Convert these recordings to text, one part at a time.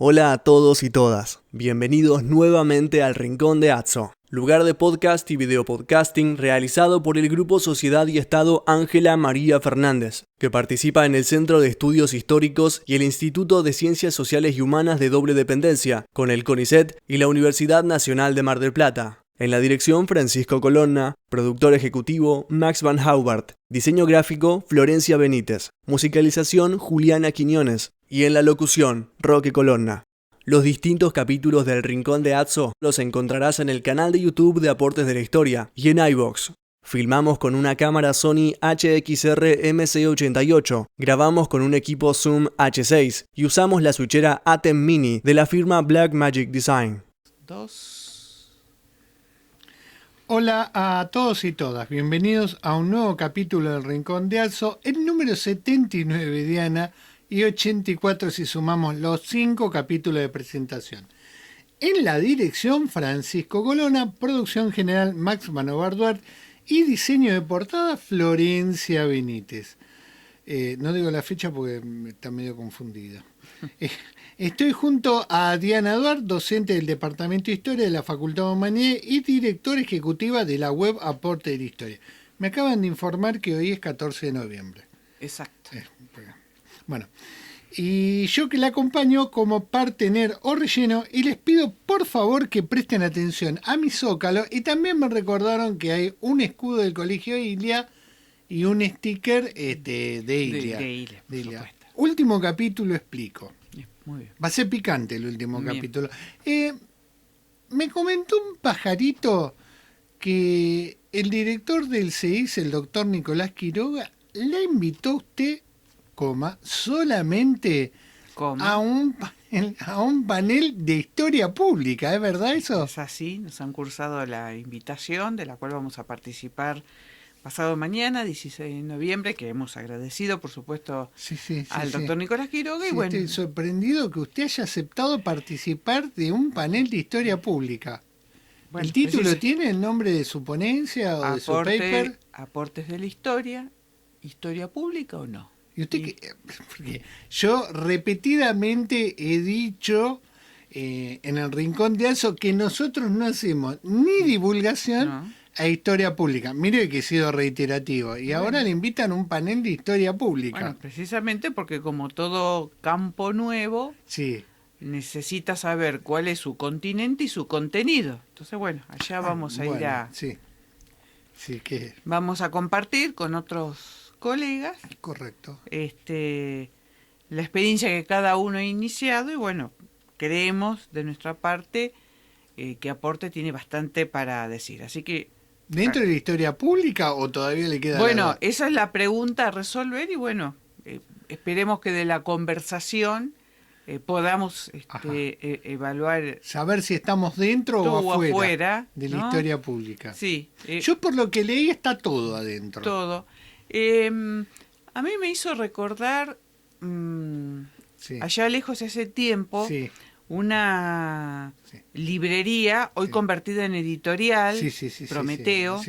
Hola a todos y todas, bienvenidos nuevamente al Rincón de Atso, lugar de podcast y videopodcasting realizado por el Grupo Sociedad y Estado Ángela María Fernández, que participa en el Centro de Estudios Históricos y el Instituto de Ciencias Sociales y Humanas de Doble Dependencia, con el CONICET y la Universidad Nacional de Mar del Plata. En la dirección, Francisco Colonna, productor ejecutivo, Max Van Haubart, diseño gráfico, Florencia Benítez, musicalización, Juliana Quiñones, y en la locución, Roque Colonna. Los distintos capítulos del Rincón de Atso los encontrarás en el canal de YouTube de Aportes de la Historia y en iVoox. Filmamos con una cámara Sony HXR MC88, grabamos con un equipo Zoom H6 y usamos la switchera ATEM Mini de la firma Blackmagic Design. Hola a todos y todas, bienvenidos a un nuevo capítulo del Rincón de Atso, el número 79, Diana, y 84 si sumamos los 5 capítulos de presentación. En la dirección, Francisco Colonna, producción general, Max Van Haubart y diseño de portada, Florencia Benítez. No digo la fecha porque está medio confundida. Estoy junto a Diana Duarte, docente del Departamento de Historia de la Facultad de Humanidades y directora ejecutiva de la web Aporte de la Historia. Me acaban de informar que hoy es 14 de noviembre. Exacto. Bueno, y yo que la acompaño como partener o relleno y les pido por favor que presten atención a mi zócalo y también me recordaron que hay un escudo del Colegio Ilia y un sticker de Ilia. De Ilia. Último capítulo explico. Muy bien. Va a ser picante el último Bien. capítulo. Me comentó un pajarito que el director del CEIS, el doctor Nicolás Quiroga, le invitó a usted, solamente a un panel de historia pública. ¿Es verdad eso? Es así, nos han cursado la invitación de la cual vamos a participar pasado mañana, 16 de noviembre, que hemos agradecido, por supuesto, al doctor Nicolás Quiroga. Sí, y bueno, estoy sorprendido que usted haya aceptado participar de un panel de historia pública. bueno, ¿El título tiene el nombre de su ponencia o de su paper? Aportes de la historia, historia pública o no. ¿Y usted porque yo repetidamente he dicho en el Rincón de Atso que nosotros no hacemos ni divulgación a historia pública. Mire que he sido reiterativo. Y ahora le invitan a un panel de historia pública. Bueno, precisamente porque como todo campo nuevo, sí, necesita saber cuál es su continente y su contenido. Entonces, bueno, allá vamos a ir a... Sí, que... Vamos a compartir con otros colegas. Correcto. La experiencia que cada uno ha iniciado y bueno, creemos de nuestra parte que Aporte tiene bastante para decir. Así que... ¿Dentro de la historia pública o todavía le queda? Bueno, esa es la pregunta a resolver y bueno, esperemos que de la conversación podamos evaluar. Saber si estamos dentro o afuera de la ¿no? historia pública. Sí. Yo por lo que leí está todo adentro. Todo. A mí me hizo recordar, allá lejos hace tiempo, una librería, hoy convertida en editorial, Prometeo.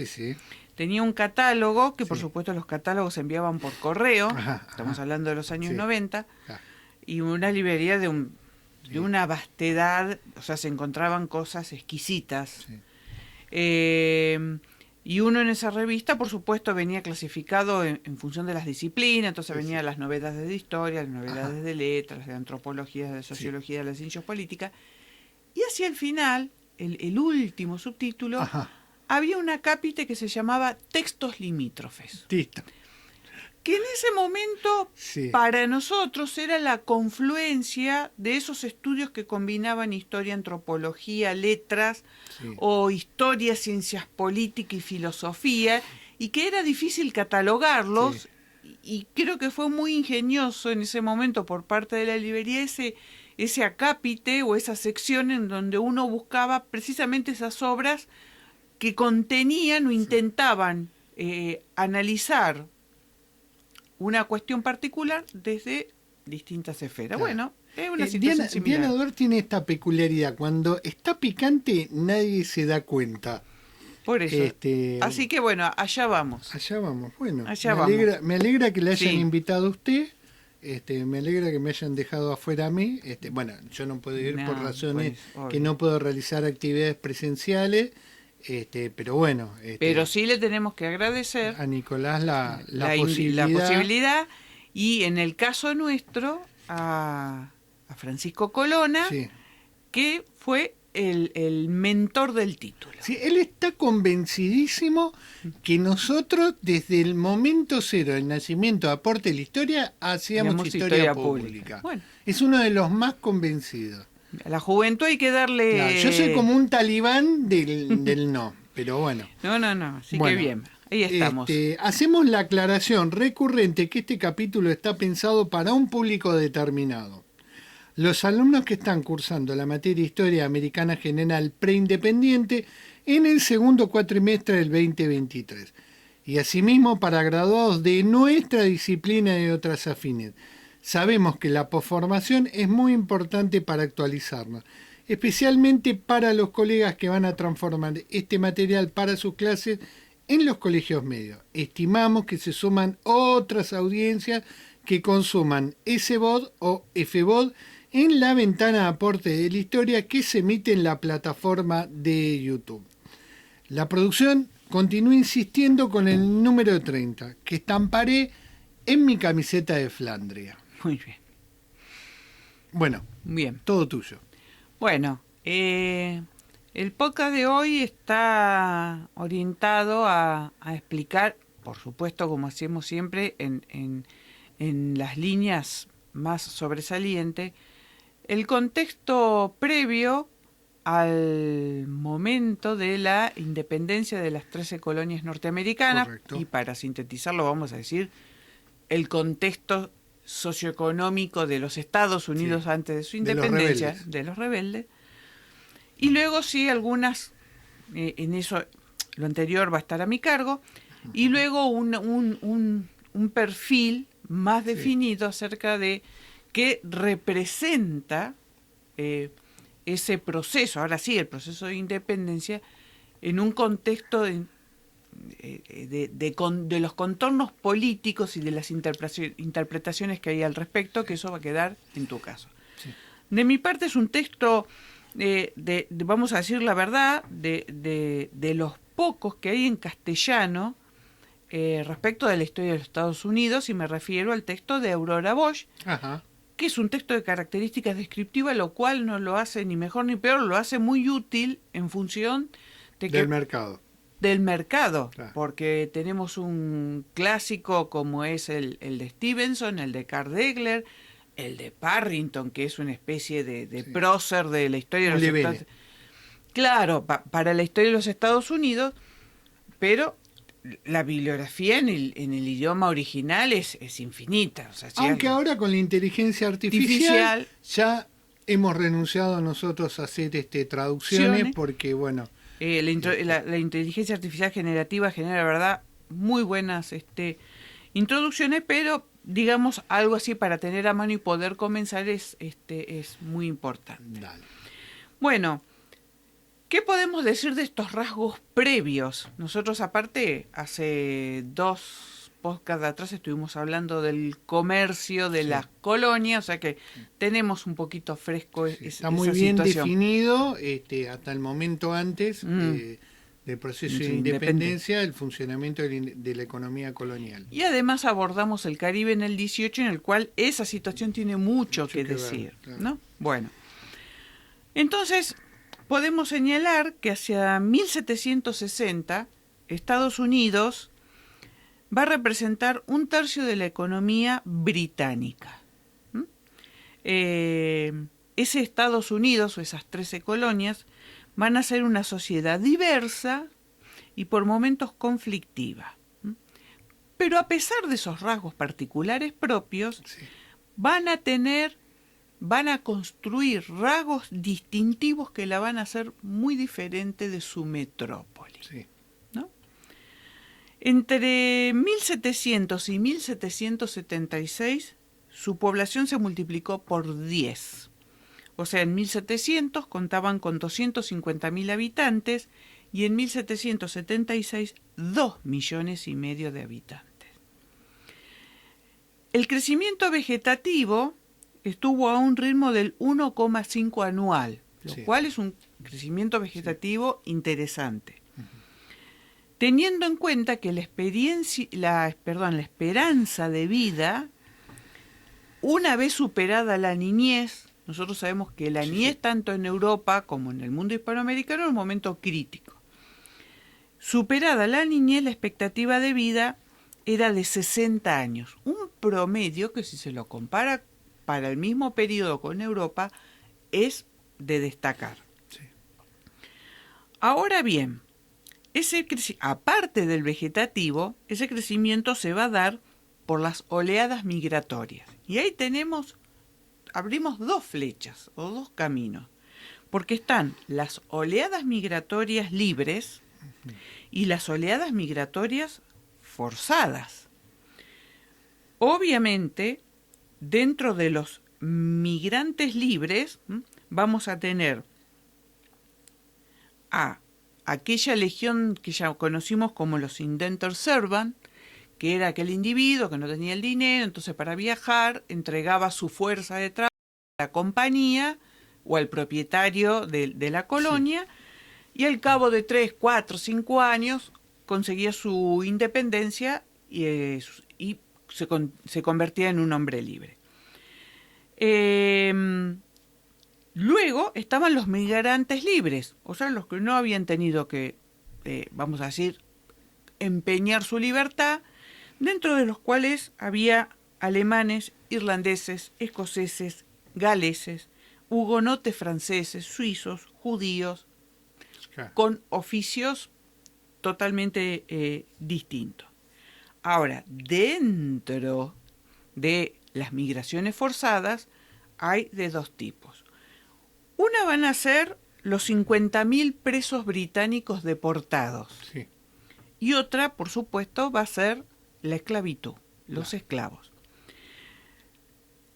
Tenía un catálogo, que por supuesto los catálogos se enviaban por correo, estamos hablando de los años 90, y una librería de una vastedad, o sea, se encontraban cosas exquisitas. Y uno en esa revista, por supuesto, venía clasificado en función de las disciplinas, entonces venían las novedades de historia, las novedades de letras, de antropología, de sociología, de las ciencias políticas. Y hacia el final, el último subtítulo, había una cápite que se llamaba Textos limítrofes. Listo. Que en ese momento, para nosotros, era la confluencia de esos estudios que combinaban historia, antropología, letras, o historia, ciencias políticas y filosofía, y que era difícil catalogarlos, y creo que fue muy ingenioso en ese momento por parte de la librería ese acápite o esa sección en donde uno buscaba precisamente esas obras que contenían o intentaban analizar una cuestión particular desde distintas esferas. Bueno, es una situación similar. Diana Duarte tiene esta peculiaridad. Cuando está picante, nadie se da cuenta. Por eso. Así que bueno, allá vamos. Allá vamos. Bueno, allá me alegra que le hayan invitado a usted Me alegra que me hayan dejado afuera a mí. Bueno, yo no puedo ir por razones que no puedo realizar actividades presenciales. Pero bueno. Pero sí le tenemos que agradecer a Nicolás la posibilidad. Y en el caso nuestro, a Francisco Colonna, sí, que fue el mentor del título. Sí, él está convencidísimo que nosotros, desde el momento cero del nacimiento de Aporte de la Historia, hacíamos historia pública. Bueno. Es uno de los más convencidos. A la juventud hay que darle... Claro, yo soy como un talibán del no, pero bueno. No, sí, bueno, que bien. Ahí estamos. Hacemos la aclaración recurrente que este capítulo está pensado para un público determinado. Los alumnos que están cursando la materia Historia Americana General Preindependiente en el segundo cuatrimestre del 2023. Y asimismo para graduados de nuestra disciplina y de otras afines. Sabemos que la posformación es muy importante para actualizarnos, especialmente para los colegas que van a transformar este material para sus clases en los colegios medios. Estimamos que se suman otras audiencias que consuman SVOD o FVOD en la ventana de aporte de la historia que se emite en la plataforma de YouTube. La producción continúa insistiendo con el número 30, que estamparé en mi camiseta de Flandria. Muy bien. Bueno, bien, todo tuyo. Bueno, el podcast de hoy está orientado a explicar, por supuesto, como hacemos siempre, en las líneas más sobresalientes, el contexto previo al momento de la independencia de las 13 colonias norteamericanas. Correcto. Y para sintetizarlo vamos a decir el contexto socioeconómico de los Estados Unidos, sí, antes de su independencia, de los rebeldes. Y luego sí, algunas, en eso lo anterior va a estar a mi cargo, y luego un perfil más definido, sí, acerca de qué representa ese proceso, ahora sí, el proceso de independencia, en un contexto de los contornos políticos y de las interpretaciones que hay al respecto, que eso va a quedar en tu caso. Sí. De mi parte es un texto, vamos a decir la verdad, de los pocos que hay en castellano respecto de la historia de los Estados Unidos, y me refiero al texto de Aurora Bosch, ajá, que es un texto de características descriptivas, lo cual no lo hace ni mejor ni peor, lo hace muy útil en función del mercado. Del mercado, porque tenemos un clásico como es el de Stevenson, el de Kardegler, el de Parrington, que es una especie de sí, prócer de la historia de los Estados Unidos. Claro, para la historia de los Estados Unidos, pero la bibliografía en el idioma original es infinita. O sea, aunque ahora con la inteligencia artificial ya hemos renunciado nosotros a hacer traducciones porque, bueno... la inteligencia artificial generativa genera, verdad, muy buenas introducciones, pero digamos algo así para tener a mano y poder comenzar es muy importante. Dale. Bueno, ¿qué podemos decir de estos rasgos previos? Nosotros aparte hace 2 podcasts atrás estuvimos hablando del comercio de, sí, las colonias, o sea que tenemos un poquito fresco, sí, está muy bien situación definido hasta el momento antes del proceso de independencia, el funcionamiento de la economía colonial. Y además abordamos el Caribe en el 18, en el cual esa situación tiene mucho que decir, ver, claro, ¿no? Bueno, entonces podemos señalar que hacia 1760 Estados Unidos va a representar 1/3 de la economía británica. Ese Estados Unidos, o esas 13 colonias, van a ser una sociedad diversa y por momentos conflictiva. Pero a pesar de esos rasgos particulares propios, sí, van a construir rasgos distintivos que la van a hacer muy diferente de su metrópoli. Sí. Entre 1700 y 1776, su población se multiplicó por 10. O sea, en 1700 contaban con 250.000 habitantes y en 1776, 2,5 millones de habitantes. El crecimiento vegetativo estuvo a un ritmo del 1,5 anual, lo cual es un crecimiento vegetativo interesante. Teniendo en cuenta que la esperanza de vida, una vez superada la niñez, nosotros sabemos que la niñez tanto en Europa como en el mundo hispanoamericano es un momento crítico. Superada la niñez, la expectativa de vida era de 60 años, un promedio que si se lo compara para el mismo periodo con Europa es de destacar. Sí. Ahora bien, aparte del vegetativo, ese crecimiento se va a dar por las oleadas migratorias. Y ahí abrimos dos flechas o dos caminos, porque están las oleadas migratorias libres y las oleadas migratorias forzadas. Obviamente, dentro de los migrantes libres vamos a tener a aquella legión que ya conocimos como los indentured servants, que era aquel individuo que no tenía el dinero, entonces para viajar entregaba su fuerza de trabajo a la compañía o al propietario de la colonia, y al cabo de 3, 4, 5 años conseguía su independencia y se convertía en un hombre libre. Luego estaban los migrantes libres, o sea, los que no habían tenido que, vamos a decir, empeñar su libertad, dentro de los cuales había alemanes, irlandeses, escoceses, galeses, hugonotes franceses, suizos, judíos, con oficios totalmente distintos. Ahora, dentro de las migraciones forzadas hay de dos tipos. Una van a ser los 50.000 presos británicos deportados. Sí. Y otra, por supuesto, va a ser la esclavitud, los esclavos.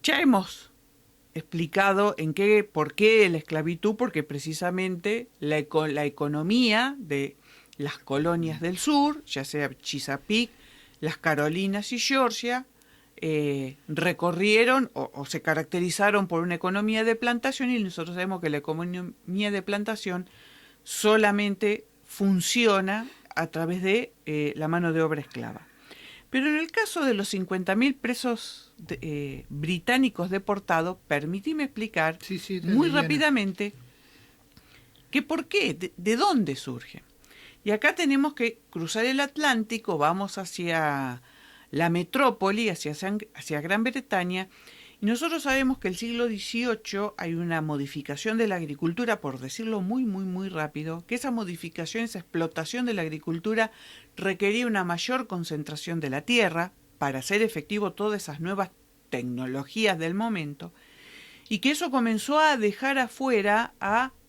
Ya hemos explicado por qué la esclavitud, porque precisamente la economía de las colonias del sur, ya sea Chesapeake, las Carolinas y Georgia, recorrieron o se caracterizaron por una economía de plantación, y nosotros sabemos que la economía de plantación solamente funciona a través de la mano de obra esclava. Pero en el caso de los 50.000 presos británicos deportados, permíteme explicar muy rápidamente que por qué, de dónde surge. Y acá tenemos que cruzar el Atlántico, vamos hacia la metrópoli, hacia Gran Bretaña, y nosotros sabemos que el siglo XVIII hay una modificación de la agricultura, por decirlo muy rápido, que esa modificación, esa explotación de la agricultura requería una mayor concentración de la tierra para hacer efectivo todas esas nuevas tecnologías del momento, y que eso comenzó a dejar afuera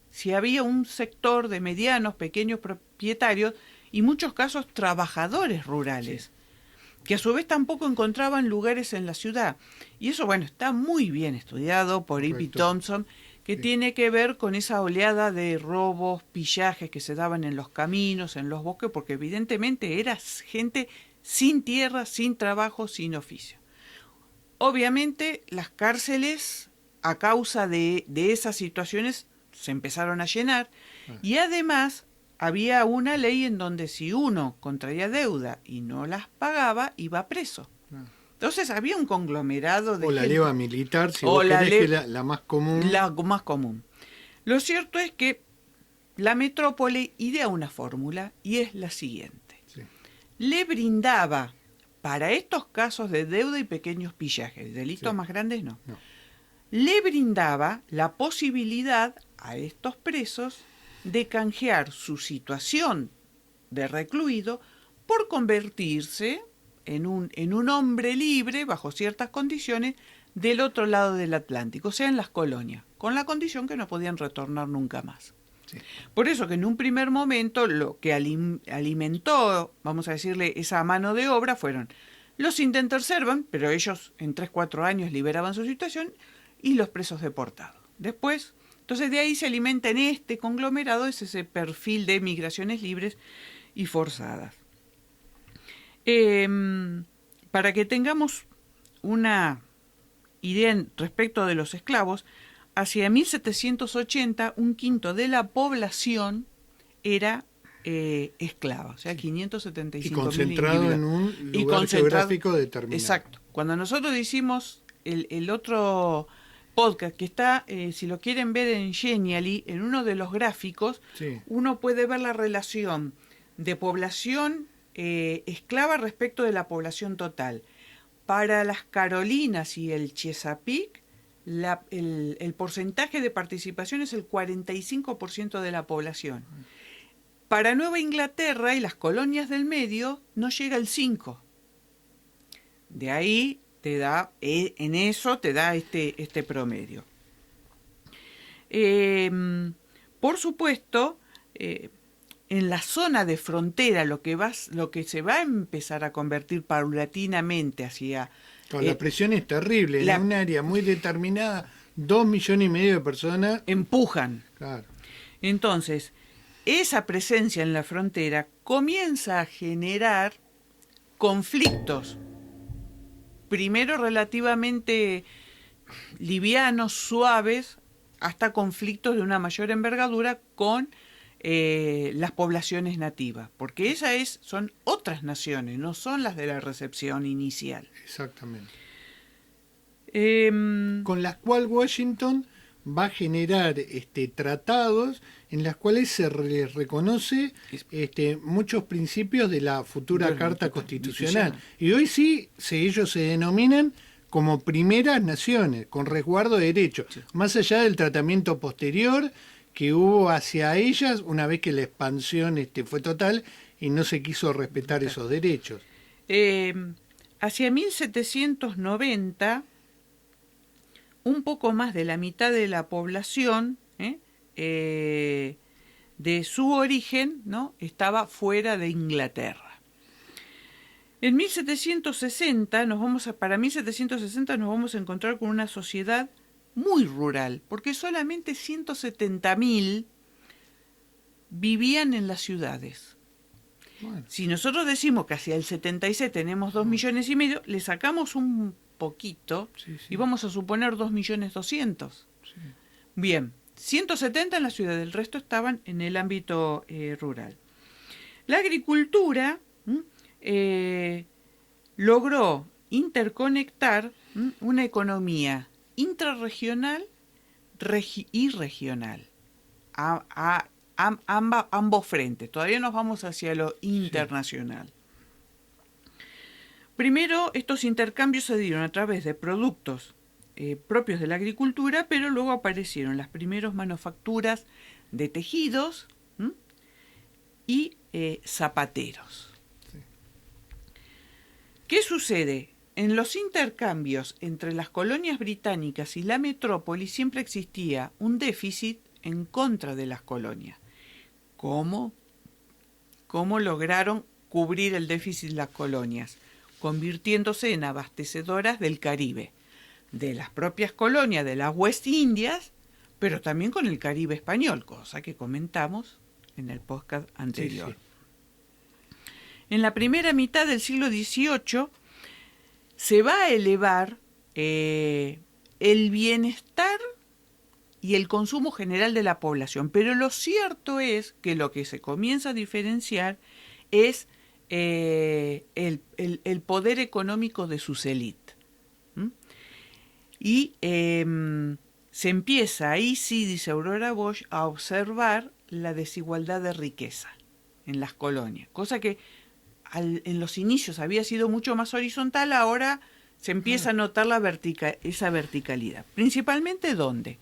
si había un sector de medianos, pequeños propietarios, y en muchos casos trabajadores rurales, que a su vez tampoco encontraban lugares en la ciudad. Y eso, está muy bien estudiado por E.P. Thompson, que tiene que ver con esa oleada de robos, pillajes que se daban en los caminos, en los bosques, porque evidentemente era gente sin tierra, sin trabajo, sin oficio. Obviamente las cárceles, a causa de esas situaciones, se empezaron a llenar, y además había una ley en donde si uno contraía deuda y no las pagaba, iba preso. Entonces había un conglomerado de o la leva militar, si vos querés, que es la más común. La más común. Lo cierto es que la metrópoli idea una fórmula, y es la siguiente. Sí. Le brindaba, para estos casos de deuda y pequeños pillajes, delitos más grandes no, le brindaba la posibilidad a estos presos de canjear su situación de recluido por convertirse en un hombre libre, bajo ciertas condiciones, del otro lado del Atlántico, o sea, en las colonias, con la condición que no podían retornar nunca más. Sí. Por eso que en un primer momento lo que alimentó, vamos a decirle, esa mano de obra fueron los indentured servants, pero ellos en 3-4 años liberaban su situación, y los presos deportados. Después, entonces de ahí se alimenta en este conglomerado, es ese perfil de migraciones libres y forzadas. Para que tengamos una idea respecto de los esclavos, hacia 1780 un quinto de la población era esclava, o sea, 575.000 y concentrado en un lugar geográfico determinado. Exacto. Cuando nosotros hicimos el otro podcast que está, si lo quieren ver en Genially, en uno de los gráficos, sí, uno puede ver la relación de población esclava respecto de la población total. Para las Carolinas y el Chesapeake, el porcentaje de participación es el 45% de la población. Para Nueva Inglaterra y las colonias del medio no llega al 5%. De ahí te da, en eso te da este promedio. Por supuesto, en la zona de frontera, lo que se va a empezar a convertir paulatinamente hacia... La presión es terrible, en un área muy determinada, 2,5 millones de personas empujan. Claro. Entonces, esa presencia en la frontera comienza a generar conflictos, primero relativamente livianos, suaves, hasta conflictos de una mayor envergadura con las poblaciones nativas, porque son otras naciones, no son las de la recepción inicial. Exactamente. Con las cuales Washington va a generar tratados en las cuales se les reconoce muchos principios de la futura Carta Constitucional. Y hoy sí, ellos se denominan como primeras naciones, con resguardo de derechos, sí, más allá del tratamiento posterior que hubo hacia ellas una vez que la expansión fue total y no se quiso respetar esos derechos. Hacia 1790, un poco más de la mitad de la población de su origen, ¿no?, estaba fuera de Inglaterra. En 1760 para 1760 nos vamos a encontrar con una sociedad muy rural, porque solamente 170.000 vivían en las ciudades. Bueno. Si nosotros decimos que hacia el 76 tenemos 2,5 millones, le sacamos un poquito, sí, y vamos a suponer 2.200.000. Sí. Bien, 170 en la ciudad, el resto estaban en el ámbito rural. La agricultura logró interconectar una economía intrarregional y regional, ambos frentes. Todavía nos vamos hacia lo internacional. Sí. Primero, estos intercambios se dieron a través de productos propios de la agricultura, pero luego aparecieron las primeras manufacturas de tejidos y zapateros. Sí. ¿Qué sucede? En los intercambios entre las colonias británicas y la metrópoli siempre existía un déficit en contra de las colonias. ¿Cómo lograron cubrir el déficit las colonias? Convirtiéndose en abastecedoras del Caribe, de las propias colonias de las West Indias, pero también con el Caribe español, cosa que comentamos en el podcast anterior. Sí, sí. En la primera mitad del siglo XVIII se va a elevar el bienestar y el consumo general de la población, pero lo cierto es que lo que se comienza a diferenciar es el poder económico de sus élites. Y se empieza, ahí sí, dice Aurora Bosch, a observar la desigualdad de riqueza en las colonias, cosa que en los inicios había sido mucho más horizontal, ahora se empieza a notar esa verticalidad. Principalmente, ¿dónde?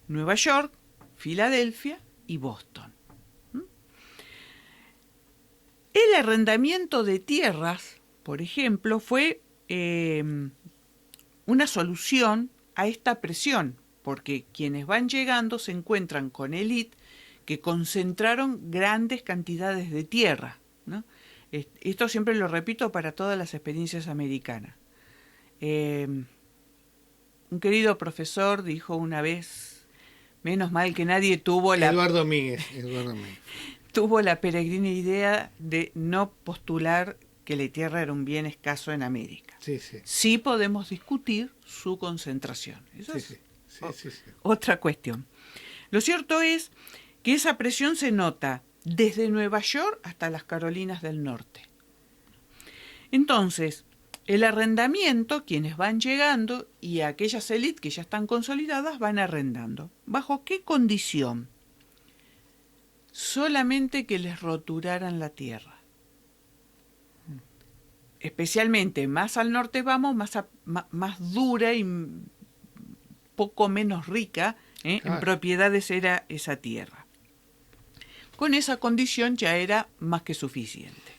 Nueva York, Filadelfia y Boston. El arrendamiento de tierras, por ejemplo, fue una solución a esta presión, porque quienes van llegando se encuentran con élite que concentraron grandes cantidades de tierra, ¿no? Esto siempre lo repito para todas las experiencias americanas. Un querido profesor dijo una vez, menos mal que nadie tuvo Eduardo Míguez. tuvo la peregrina idea de no postular que la tierra era un bien escaso en América. Sí, sí. Sí podemos discutir su concentración. Eso es sí. otra cuestión. Lo cierto es que esa presión se nota desde Nueva York hasta las Carolinas del Norte. Entonces, el arrendamiento, quienes van llegando y aquellas élites que ya están consolidadas van arrendando. ¿Bajo qué condición? Solamente que les roturaran la tierra. Especialmente más al norte vamos, más dura y poco menos rica, en propiedades era esa tierra. Con esa condición ya era más que suficiente.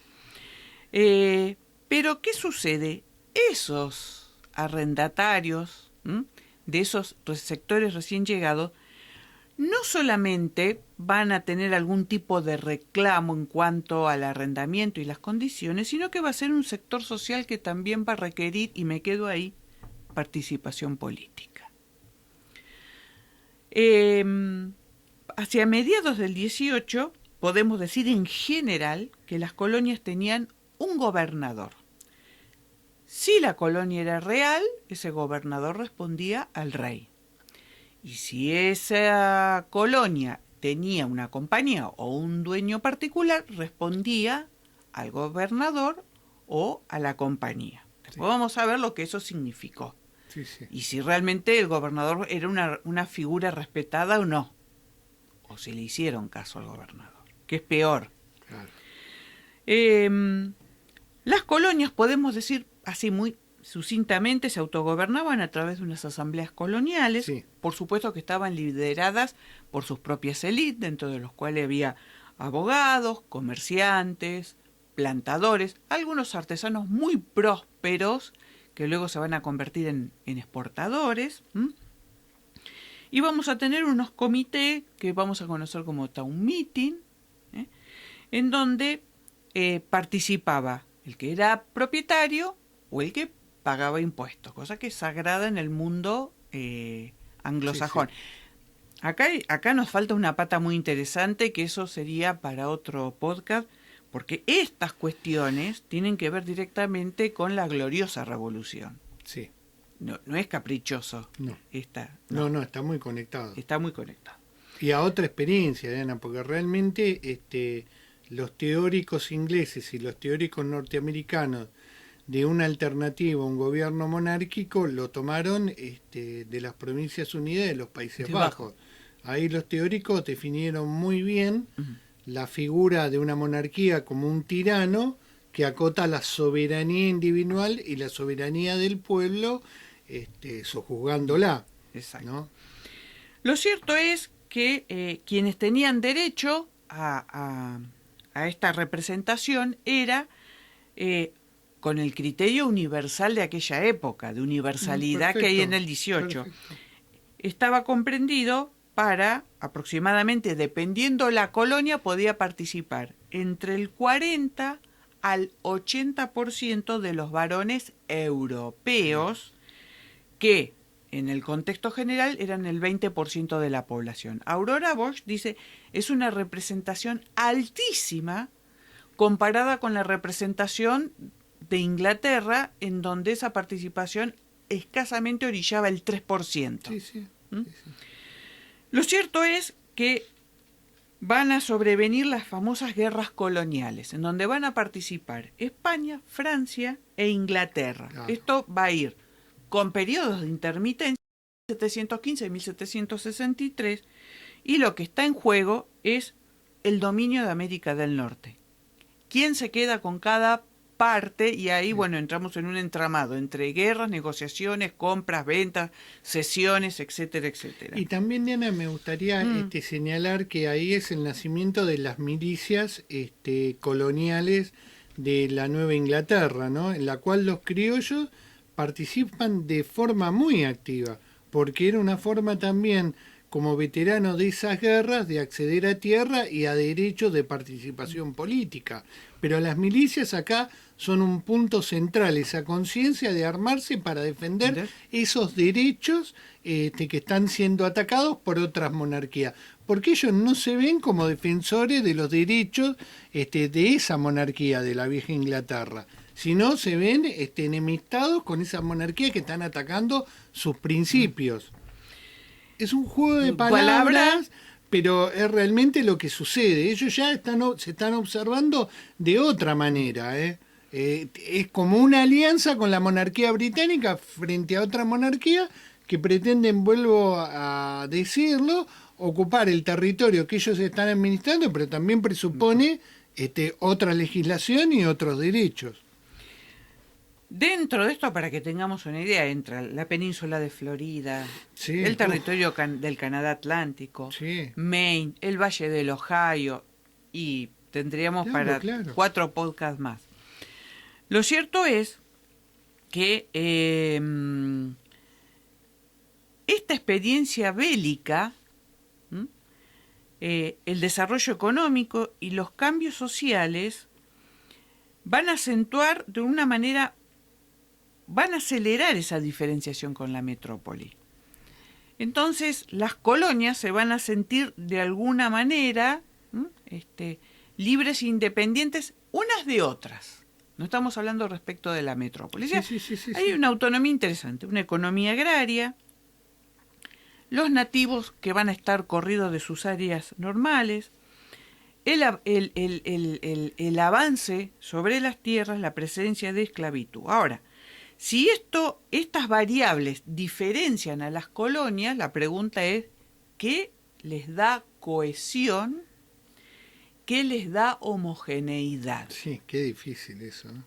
Pero ¿qué sucede? Esos arrendatarios de esos sectores recién llegados no solamente van a tener algún tipo de reclamo en cuanto al arrendamiento y las condiciones, sino que va a ser un sector social que también va a requerir, y me quedo ahí, participación política. Hacia mediados del 18 podemos decir en general que las colonias tenían un gobernador. Si la colonia era real, ese gobernador respondía al rey. Y si esa colonia tenía una compañía o un dueño particular, respondía al gobernador o a la compañía. Después vamos a ver lo que eso significó. Sí. Y si realmente el gobernador era una figura respetada o no. O si le hicieron caso al gobernador, que es peor. Claro. Las colonias, podemos decir así muy sucintamente, se autogobernaban a través de unas asambleas coloniales, por supuesto que estaban lideradas por sus propias élites, dentro de los cuales había abogados, comerciantes, plantadores, algunos artesanos muy prósperos que luego se van a convertir en exportadores. Y vamos a tener unos comités que vamos a conocer como town meeting, en donde participaba el que era propietario o el que pagaba impuestos, cosa que es sagrada en el mundo anglosajón. Acá nos falta una pata muy interesante, que eso sería para otro podcast, porque estas cuestiones tienen que ver directamente con la gloriosa revolución. Sí. No es caprichoso. No. No, está muy conectado. Está muy conectado. Y a otra experiencia, Diana, porque realmente los teóricos ingleses y los teóricos norteamericanos de una alternativa a un gobierno monárquico lo tomaron de las Provincias Unidas de los Países Bajos. Ahí los teóricos definieron muy bien la figura de una monarquía como un tirano que acota la soberanía individual y la soberanía del pueblo, sojuzgándola. Exacto. ¿No? Lo cierto es que quienes tenían derecho a esta representación era con el criterio universal de aquella época, de universalidad que hay en el 18. Perfecto. Estaba comprendido para aproximadamente, dependiendo la colonia, podía participar entre el 40 al 80% de los varones europeos, que en el contexto general eran el 20% de la población. Aurora Bosch dice, es una representación altísima comparada con la representación de Inglaterra, en donde esa participación escasamente orillaba el 3%. Sí. Lo cierto es que van a sobrevenir las famosas guerras coloniales, en donde van a participar España, Francia e Inglaterra. Claro. Esto va a ir con periodos de intermitencia, 1715 y 1763, y lo que está en juego es el dominio de América del Norte. ¿Quién se queda con cada parte? Y ahí, bueno, entramos en un entramado entre guerras, negociaciones, compras, ventas, cesiones, etcétera, etcétera. Y también, Diana, me gustaría señalar que ahí es el nacimiento de las milicias coloniales de la Nueva Inglaterra, ¿no? En la cual los criollos participan de forma muy activa, porque era una forma también, como veteranos de esas guerras, de acceder a tierra y a derechos de participación política. Pero las milicias acá son un punto central, esa conciencia de armarse para defender esos derechos que están siendo atacados por otras monarquías. porque ellos no se ven como defensores de los derechos de esa monarquía de la vieja Inglaterra, sino se ven enemistados con esa monarquía que están atacando sus principios. Es un juego de palabras, pero es realmente lo que sucede. Ellos ya se están observando de otra manera. Es como una alianza con la monarquía británica frente a otra monarquía que pretenden, vuelvo a decirlo, ocupar el territorio que ellos están administrando, pero también presupone otra legislación y otros derechos. Dentro de esto, para que tengamos una idea, entra la península de Florida, el territorio del Canadá Atlántico, Maine, el Valle del Ohio, y tendríamos 4 podcasts más. Lo cierto es que esta experiencia bélica, el desarrollo económico y los cambios sociales van a acentuar de una manera, van a acelerar esa diferenciación con la metrópoli. Entonces, las colonias se van a sentir de alguna manera libres e independientes unas de otras. No estamos hablando respecto de la metrópoli. Hay una autonomía interesante, una economía agraria, los nativos que van a estar corridos de sus áreas normales, el avance sobre las tierras, la presencia de esclavitud. Ahora, si estas variables diferencian a las colonias, la pregunta es, ¿qué les da cohesión? ¿Qué les da homogeneidad? Sí, qué difícil eso, ¿no?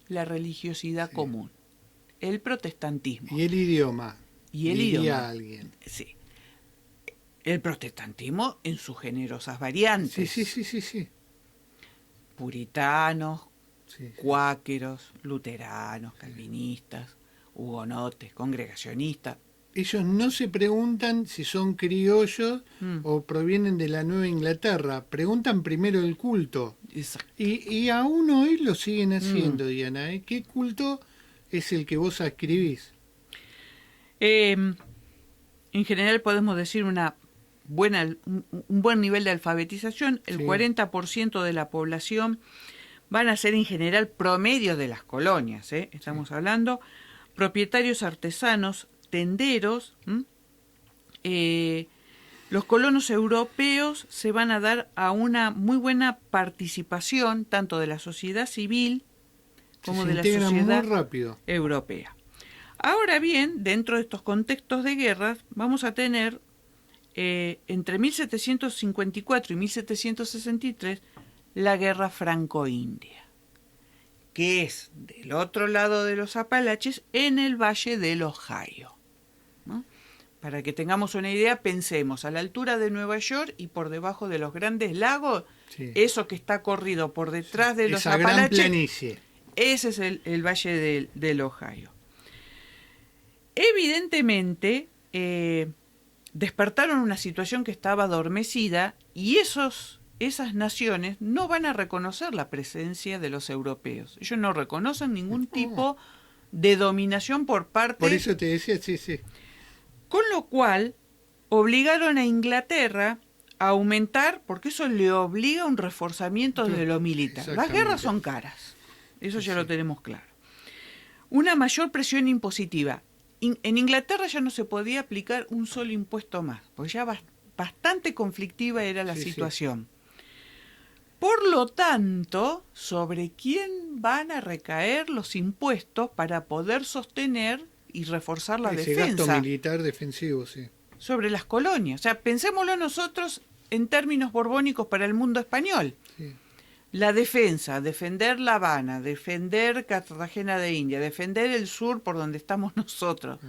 La religiosidad común, el protestantismo. Y el idioma. Diría alguien. Sí. El protestantismo en sus generosas variantes. Sí. Puritanos, cuáqueros, luteranos, calvinistas, hugonotes, congregacionistas. Ellos no se preguntan si son criollos o provienen de la Nueva Inglaterra. Preguntan primero el culto. Exacto. Y aún hoy lo siguen haciendo, Diana. ¿Qué culto es el que vos adscribís? En general podemos decir un buen nivel de alfabetización. El 40% de la población van a ser en general promedio de las colonias. Estamos hablando propietarios artesanos, tenderos. Los colonos europeos se van a dar a una muy buena participación tanto de la sociedad civil como de la sociedad muy rápido. Europea. Ahora bien, dentro de estos contextos de guerras, vamos a tener entre 1754 y 1763 la guerra franco-india, que es del otro lado de los Apalaches, en el Valle del Ohio. ¿No? Para que tengamos una idea, pensemos, a la altura de Nueva York y por debajo de los grandes lagos, eso que está corrido por detrás de los Apalaches, gran planicie. Ese es el Valle del Ohio. Evidentemente, despertaron una situación que estaba adormecida y esas naciones no van a reconocer la presencia de los europeos. Ellos no reconocen ningún tipo de dominación por parte... Por eso te decía, sí. Con lo cual, obligaron a Inglaterra a aumentar, porque eso le obliga a un reforzamiento de lo militar. Las guerras son caras, eso ya lo tenemos claro. Una mayor presión impositiva. En Inglaterra ya no se podía aplicar un solo impuesto más, porque ya bastante conflictiva era la situación. Por lo tanto, ¿sobre quién van a recaer los impuestos para poder sostener y reforzar la defensa? Ese gasto militar defensivo, sí. Sobre las colonias. O sea, pensémoslo nosotros en términos borbónicos para el mundo español. Sí. La defensa, defender La Habana, defender Cartagena de India, defender el sur por donde estamos nosotros.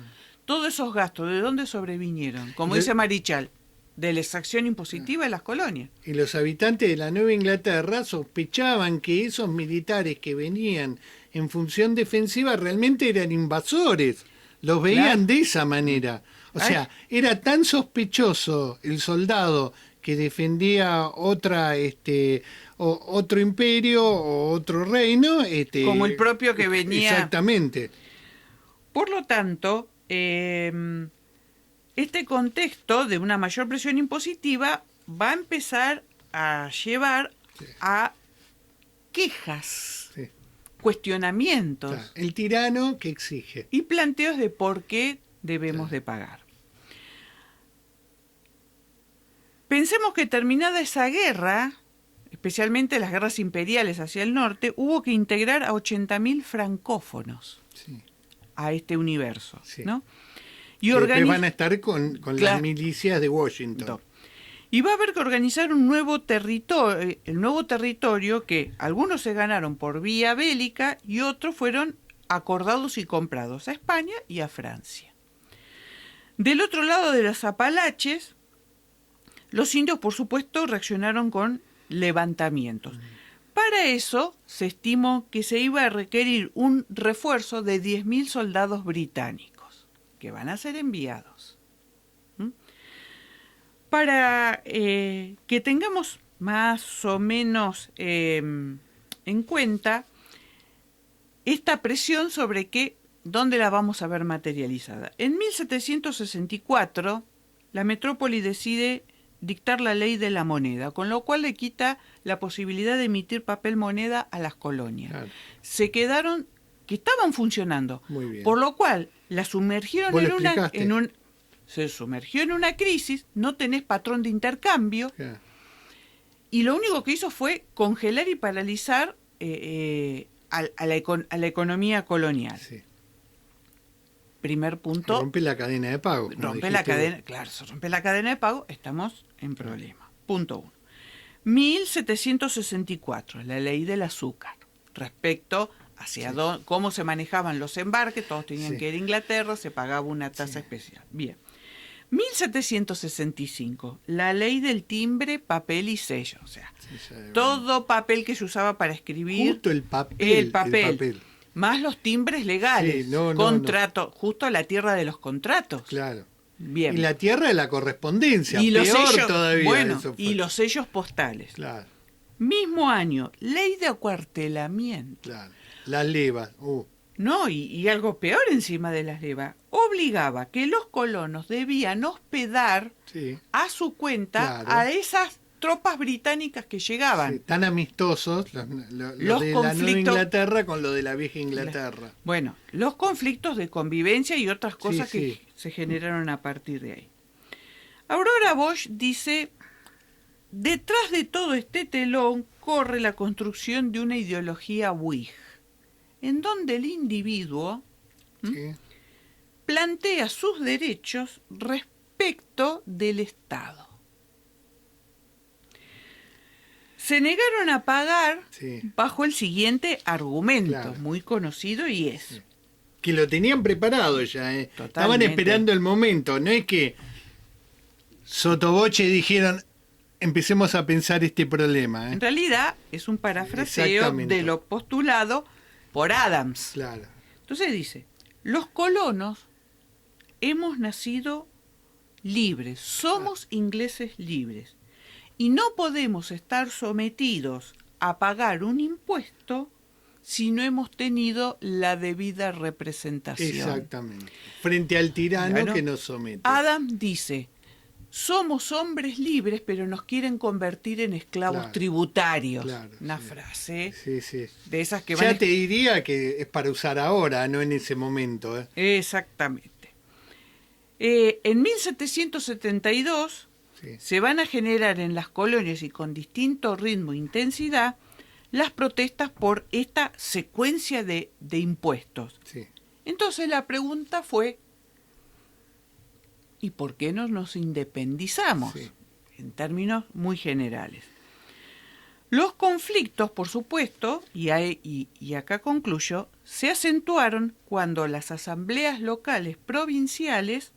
Todos esos gastos, ¿de dónde sobrevinieron? Como dice Marichal, de la exacción impositiva de las colonias. Y los habitantes de la Nueva Inglaterra sospechaban que esos militares que venían en función defensiva realmente eran invasores. Los veían de esa manera. O sea, era tan sospechoso el soldado que defendía otro imperio o otro reino. Como el propio que venía. Exactamente. Por lo tanto, este contexto de una mayor presión impositiva va a empezar a llevar a quejas, cuestionamientos. Claro, el tirano que exige. Y planteos de por qué debemos de pagar. Pensemos que terminada esa guerra, especialmente las guerras imperiales hacia el norte, hubo que integrar a 80.000 francófonos a este universo, ¿no? Y van a estar con las milicias de Washington. Y va a haber que organizar un nuevo territorio, el nuevo territorio que algunos se ganaron por vía bélica y otros fueron acordados y comprados a España y a Francia. Del otro lado de los Apalaches, los indios, por supuesto, reaccionaron con levantamientos. Para eso se estimó que se iba a requerir un refuerzo de 10.000 soldados británicos, que van a ser enviados. Para que tengamos más o menos en cuenta esta presión sobre dónde la vamos a ver materializada. En 1764, la metrópoli decide dictar la ley de la moneda, con lo cual le quita la posibilidad de emitir papel moneda a las colonias. Claro. Se quedaron, que estaban funcionando, por lo cual la sumergieron se sumergió en una crisis, no tenés patrón de intercambio, y lo único que hizo fue congelar y paralizar a la economía colonial. Sí. Primer punto. Rompe la cadena de pago. Se rompe la cadena de pago, estamos en problema. Punto 1. 1764, la ley del azúcar. Respecto hacia cómo se manejaban los embarques, todos tenían que ir a Inglaterra, se pagaba una tasa especial. Bien. 1765, la ley del timbre, papel y sello. O sea, todo papel que se usaba para escribir. Justo el papel. Más los timbres legales, justo la tierra de los contratos. Claro. Bien. Y la tierra de la correspondencia, y peor los sellos, todavía. Y los sellos postales. Claro. Mismo año, ley de acuartelamiento. Claro. Las levas. No, y algo peor encima de las levas. Obligaba que los colonos debían hospedar a su cuenta a esas tropas británicas que llegaban. Sí, tan amistosos los de la Nueva Inglaterra con lo de la vieja Inglaterra. Bueno, los conflictos de convivencia y otras cosas que se generaron a partir de ahí. Aurora Bosch dice, detrás de todo este telón corre la construcción de una ideología Whig, en donde el individuo plantea sus derechos respecto del Estado. Se negaron a pagar bajo el siguiente argumento, muy conocido, y es... Que lo tenían preparado ya, Estaban esperando el momento. No es que sotoboche dijeron, empecemos a pensar este problema. En realidad es un parafraseo de lo postulado por Adams. Claro. Entonces dice, los colonos hemos nacido libres, somos ingleses libres. Y no podemos estar sometidos a pagar un impuesto si no hemos tenido la debida representación. Exactamente. Frente al tirano que nos somete. Adams dice, somos hombres libres, pero nos quieren convertir en esclavos tributarios. Una frase de esas que van... Ya te diría que es para usar ahora, no en ese momento. Exactamente. En 1772... se van a generar en las colonias y con distinto ritmo e intensidad las protestas por esta secuencia de impuestos. Entonces la pregunta fue, ¿y por qué no nos independizamos? En términos muy generales. Los conflictos, por supuesto, y acá concluyo, se acentuaron cuando las asambleas locales provinciales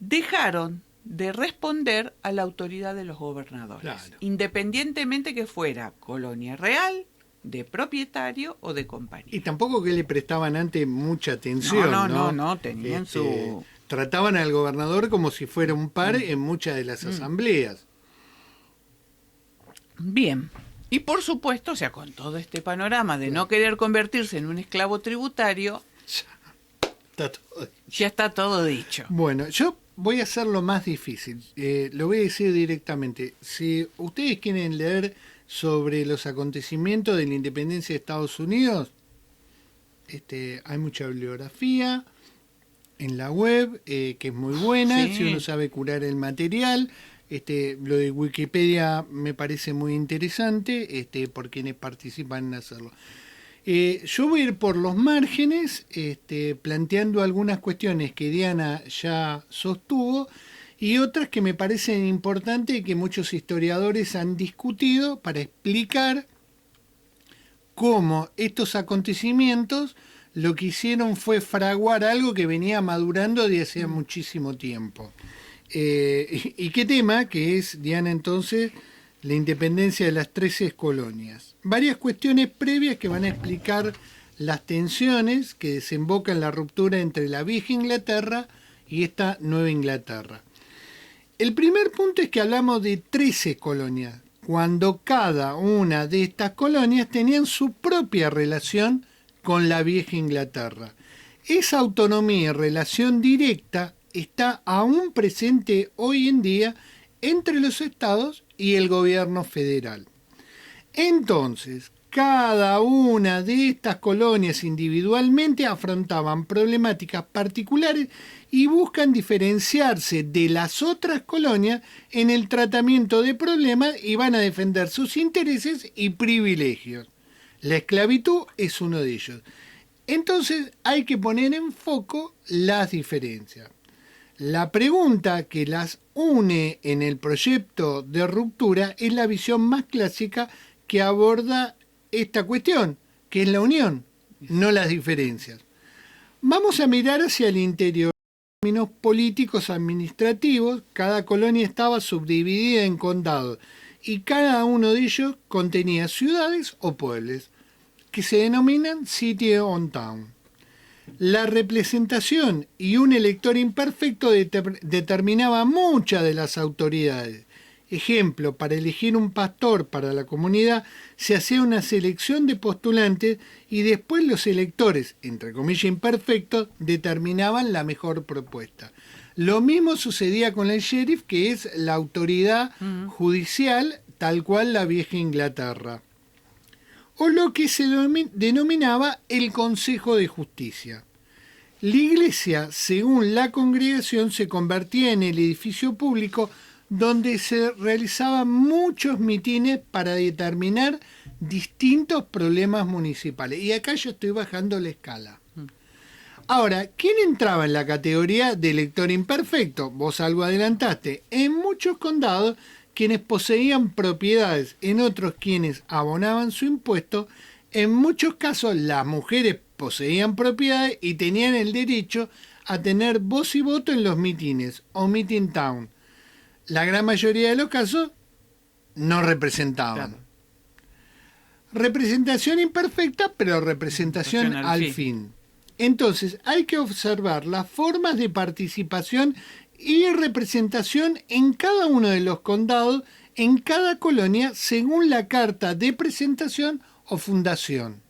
dejaron de responder a la autoridad de los gobernadores, independientemente que fuera colonia real, de propietario o de compañía. Y tampoco que le prestaban antes mucha atención, no, tenían su... Trataban al gobernador como si fuera un par en muchas de las asambleas. Bien, y por supuesto, o sea, con todo este panorama de no querer convertirse en un esclavo tributario, ya está todo dicho. Bueno, yo voy a hacerlo más difícil. Lo voy a decir directamente. Si ustedes quieren leer sobre los acontecimientos de la independencia de Estados Unidos, hay mucha bibliografía en la web, que es muy buena, sí. Si uno sabe curar el material. Lo de Wikipedia me parece muy interesante, por quienes participan en hacerlo. Yo voy a ir por los márgenes, planteando algunas cuestiones que Diana ya sostuvo y otras que me parecen importantes y que muchos historiadores han discutido para explicar cómo estos acontecimientos lo que hicieron fue fraguar algo que venía madurando desde hacía muchísimo tiempo. ¿Y qué tema? Que es, Diana, entonces, la independencia de las 13 colonias. Varias cuestiones previas que van a explicar las tensiones que desembocan en la ruptura entre la vieja Inglaterra y esta nueva Inglaterra. El primer punto es que hablamos de 13 colonias, cuando cada una de estas colonias tenían su propia relación con la vieja Inglaterra. Esa autonomía y relación directa está aún presente hoy en día entre los estados y el gobierno federal. Entonces, cada una de estas colonias individualmente afrontaban problemáticas particulares y buscan diferenciarse de las otras colonias en el tratamiento de problemas y van a defender sus intereses y privilegios. La esclavitud es uno de ellos. Entonces hay que poner en foco las diferencias. La pregunta que las une en el proyecto de ruptura es la visión más clásica que aborda esta cuestión, que es la unión, no las diferencias. Vamos a mirar hacia el interior. En términos políticos administrativos, cada colonia estaba subdividida en condados y cada uno de ellos contenía ciudades o pueblos, que se denominan city on town. La representación y un elector imperfecto determinaba muchas de las autoridades. Ejemplo, para elegir un pastor para la comunidad se hacía una selección de postulantes y después los electores, entre comillas imperfectos, determinaban la mejor propuesta. Lo mismo sucedía con el sheriff, que es la autoridad judicial, tal cual la vieja Inglaterra, o lo que se denominaba el Consejo de Justicia. La iglesia, según la congregación, se convertía en el edificio público donde se realizaban muchos mitines para determinar distintos problemas municipales. Y acá yo estoy bajando la escala. Ahora, ¿quién entraba en la categoría de elector imperfecto? Vos algo adelantaste. En muchos condados, quienes poseían propiedades, en otros quienes abonaban su impuesto, en muchos casos las mujeres poseían propiedades y tenían el derecho a tener voz y voto en los mitines o meeting town. La gran mayoría de los casos no representaban. Claro. Representación imperfecta, pero representación al fin. Entonces, hay que observar las formas de participación y representación en cada uno de los condados, en cada colonia, según la carta de presentación o fundación.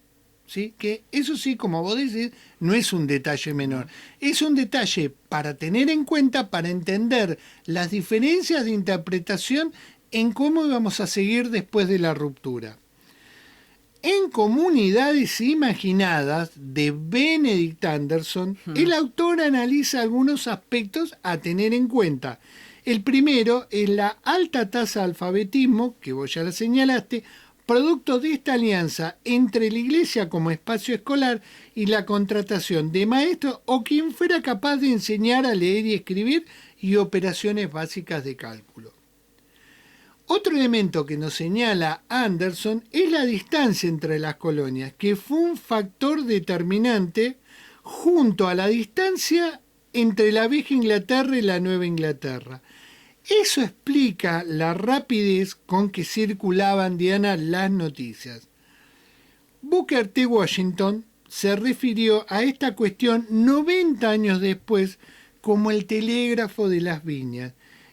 ¿Sí? Que eso sí, como vos decís, no es un detalle menor. Es un detalle para tener en cuenta, para entender las diferencias de interpretación en cómo vamos a seguir después de la ruptura. En Comunidades Imaginadas, de Benedict Anderson, el autor analiza algunos aspectos a tener en cuenta. El primero es la alta tasa de alfabetismo, que vos ya la señalaste, producto de esta alianza entre la iglesia como espacio escolar y la contratación de maestros o quien fuera capaz de enseñar a leer y escribir y operaciones básicas de cálculo. Otro elemento que nos señala Anderson es la distancia entre las colonias, que fue un factor determinante junto a la distancia entre la vieja Inglaterra y la nueva Inglaterra. Eso explica la rapidez con que circulaban, Diana, las noticias. Booker T. Washington se refirió a esta cuestión 90 años después como el telégrafo de las viñas.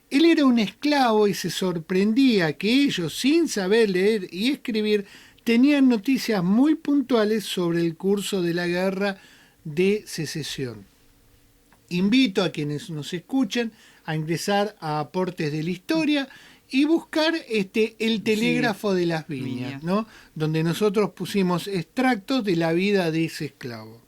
Él era un esclavo y se sorprendía que ellos, sin saber leer y escribir, tenían noticias muy puntuales sobre el curso de la guerra de secesión. invito a quienes nos escuchan a ingresar a Aportes de la Historia y buscar el telégrafo de las viñas, ¿no? Donde nosotros pusimos extractos de la vida de ese esclavo.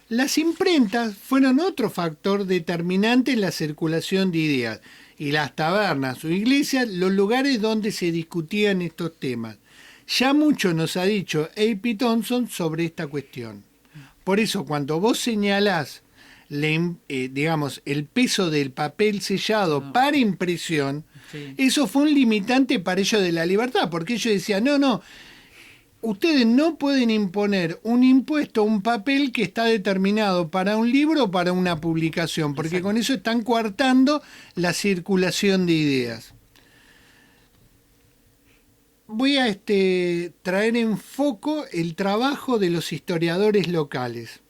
Las imprentas fueron otro factor determinante en la circulación de ideas, y las tabernas o iglesias los lugares donde se discutían estos temas. Ya mucho nos ha dicho A.P. Thompson sobre esta cuestión. Por eso, cuando vos señalás el peso del papel sellado para impresión, eso fue un limitante para ellos de la libertad, porque ellos decían, no, ustedes no pueden imponer un impuesto a un papel que está determinado para un libro o para una publicación, porque con eso están coartando la circulación de ideas. Voy a traer en foco el trabajo de los historiadores locales.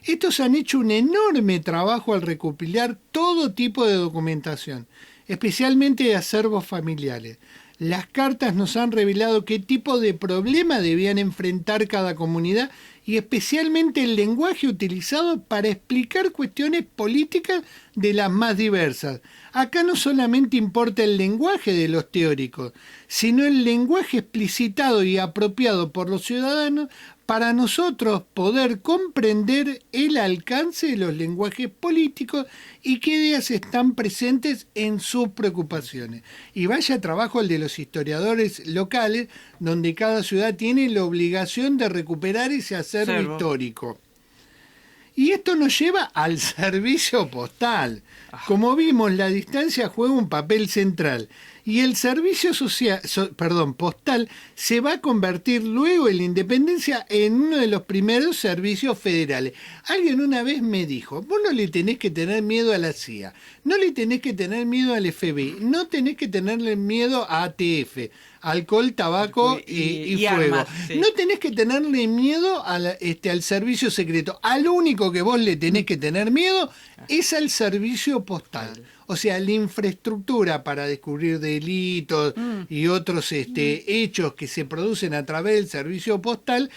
Estos han hecho un enorme trabajo al recopilar todo tipo de documentación, especialmente de acervos familiares. Las cartas nos han revelado qué tipo de problema debían enfrentar cada comunidad y especialmente el lenguaje utilizado para explicar cuestiones políticas de las más diversas. Acá no solamente importa el lenguaje de los teóricos, sino el lenguaje explicitado y apropiado por los ciudadanos para nosotros poder comprender el alcance de los lenguajes políticos y qué ideas están presentes en sus preocupaciones. Y vaya trabajo el de los historiadores locales, donde cada ciudad tiene la obligación de recuperar ese acervo histórico. Y esto nos lleva al servicio postal. Como vimos, la distancia juega un papel central. Y el servicio postal se va a convertir luego en la independencia en uno de los primeros servicios federales. Alguien una vez me dijo, vos no le tenés que tener miedo a la CIA, no le tenés que tener miedo al FBI, no tenés que tenerle miedo a ATF, alcohol, tabaco y fuego. Armas, no tenés que tenerle miedo al servicio secreto. Al único que vos le tenés que tener miedo es al servicio postal. O sea, la infraestructura para descubrir delitos y otros hechos que se producen a través del servicio postal,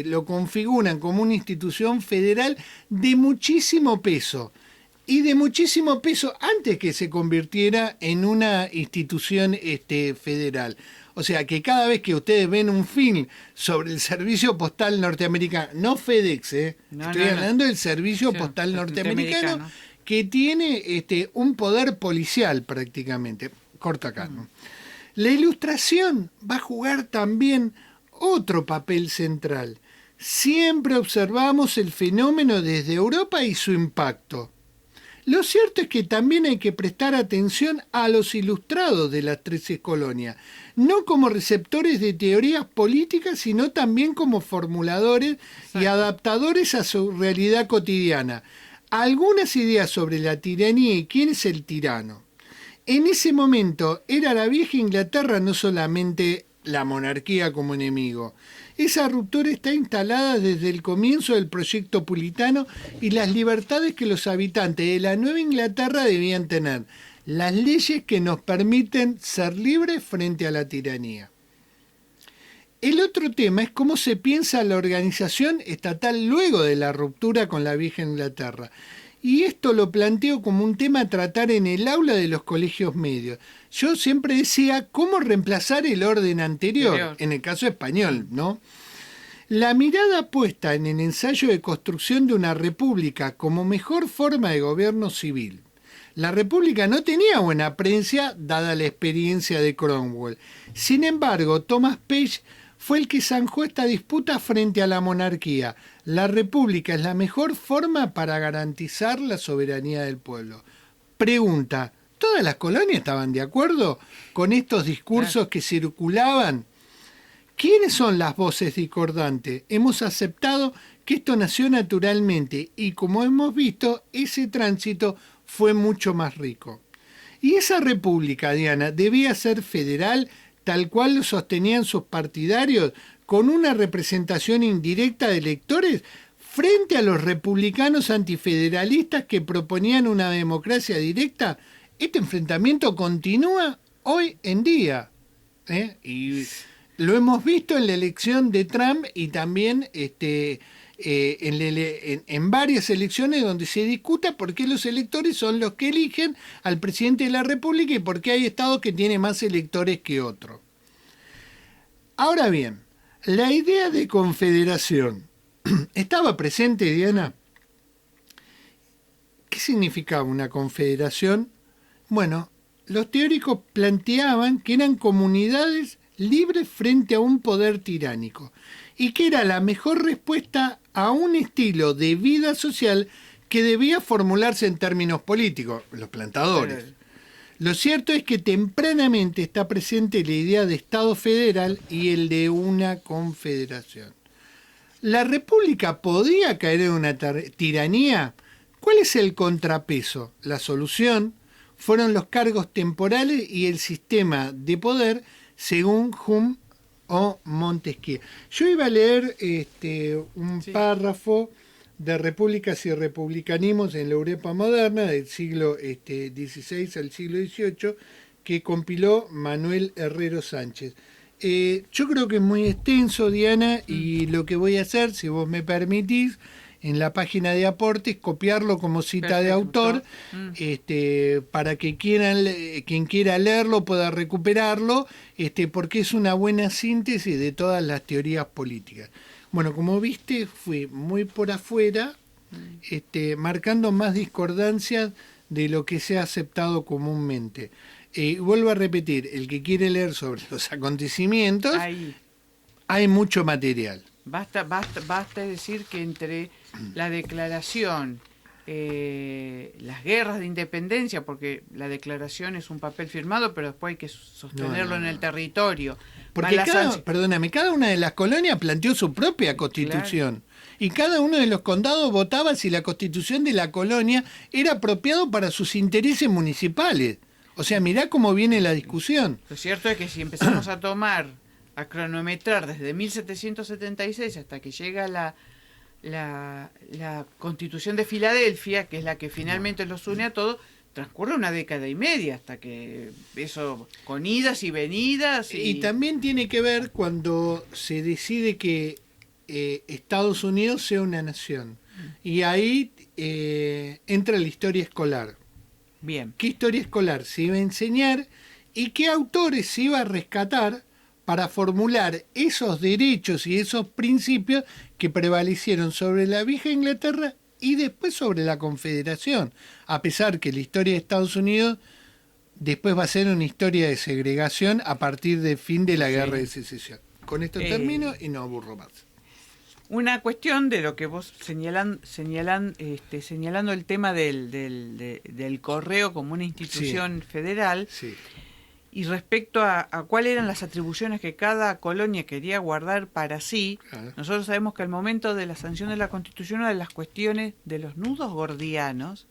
lo configuran como una institución federal de muchísimo peso. Y de muchísimo peso antes que se convirtiera en una institución federal. O sea, que cada vez que ustedes ven un film sobre el servicio postal norteamericano, no FedEx, estoy hablando del servicio postal norteamericano, que tiene un poder policial prácticamente. Corta acá, ¿no? La ilustración va a jugar también otro papel central. Siempre observamos el fenómeno desde Europa y su impacto. Lo cierto es que también hay que prestar atención a los ilustrados de las 13 colonias, no como receptores de teorías políticas, sino también como formuladores y adaptadores a su realidad cotidiana. Algunas ideas sobre la tiranía y quién es el tirano. En ese momento era la vieja Inglaterra, no solamente la monarquía como enemigo. Esa ruptura está instalada desde el comienzo del proyecto puritano y las libertades que los habitantes de la Nueva Inglaterra debían tener. Las leyes que nos permiten ser libres frente a la tiranía. El otro tema es cómo se piensa la organización estatal luego de la ruptura con la vieja Inglaterra. Y esto lo planteo como un tema a tratar en el aula de los colegios medios. Yo siempre decía cómo reemplazar el orden anterior, en el caso español, ¿no? La mirada puesta en el ensayo de construcción de una república como mejor forma de gobierno civil. La república no tenía buena prensa dada la experiencia de Cromwell. Sin embargo, Thomas Paige fue el que zanjó esta disputa frente a la monarquía. La república es la mejor forma para garantizar la soberanía del pueblo. Pregunta, ¿todas las colonias estaban de acuerdo con estos discursos que circulaban? ¿Quiénes son las voces discordantes? Hemos aceptado que esto nació naturalmente y, como hemos visto, ese tránsito fue mucho más rico. Y esa república, Diana, debía ser federal, tal cual lo sostenían sus partidarios, con una representación indirecta de electores frente a los republicanos antifederalistas que proponían una democracia directa. Este enfrentamiento continúa hoy en día, y lo hemos visto en la elección de Trump y también en varias elecciones donde se discuta por qué los electores son los que eligen al presidente de la República y por qué hay estados que tienen más electores que otros. Ahora bien, la idea de confederación estaba presente, Diana. ¿Qué significaba una confederación? Bueno, los teóricos planteaban que eran comunidades libres frente a un poder tiránico y que era la mejor respuesta a un estilo de vida social que debía formularse en términos políticos, los plantadores. Lo cierto es que tempranamente está presente la idea de Estado federal y el de una confederación. ¿La República podía caer en una tiranía? ¿Cuál es el contrapeso? La solución fueron los cargos temporales y el sistema de poder según Hume o Montesquieu. Yo iba a leer un párrafo de Repúblicas y Republicanismos en la Europa moderna del siglo XVI al siglo XVIII que compiló Manuel Herrero Sánchez. Yo creo que es muy extenso, Diana, y lo que voy a hacer, si vos me permitís, en la página de aportes, copiarlo como cita de autor, para que quien quiera leerlo pueda recuperarlo, porque es una buena síntesis de todas las teorías políticas. Bueno, como viste, fui muy por afuera, marcando más discordancias de lo que se ha aceptado comúnmente. Vuelvo a repetir, el que quiere leer sobre los acontecimientos, hay mucho material. Basta decir que entre la declaración, las guerras de independencia, porque la declaración es un papel firmado, pero después hay que sostenerlo en el territorio. Porque cada una de las colonias planteó su propia constitución. Claro. Y cada uno de los condados votaba si la constitución de la colonia era apropiado para sus intereses municipales. O sea, mirá cómo viene la discusión. Lo cierto es que si empezamos a cronometrar desde 1776 hasta que llega la Constitución de Filadelfia, que es la que finalmente los une a todos, transcurre una década y media hasta que eso, con idas y venidas. Y también tiene que ver cuando se decide que Estados Unidos sea una nación. Y ahí entra la historia escolar. Bien. ¿Qué historia escolar se iba a enseñar y qué autores se iba a rescatar para formular esos derechos y esos principios que prevalecieron sobre la vieja Inglaterra y después sobre la Confederación? A pesar que la historia de Estados Unidos después va a ser una historia de segregación a partir del fin de la Guerra de Secesión. Con esto termino y no aburro más. Una cuestión de lo que vos señalando el tema del correo como una institución federal, y respecto a cuáles eran las atribuciones que cada colonia quería guardar para sí. Nosotros sabemos que al momento de la sanción de la Constitución, una de las cuestiones de los nudos gordianos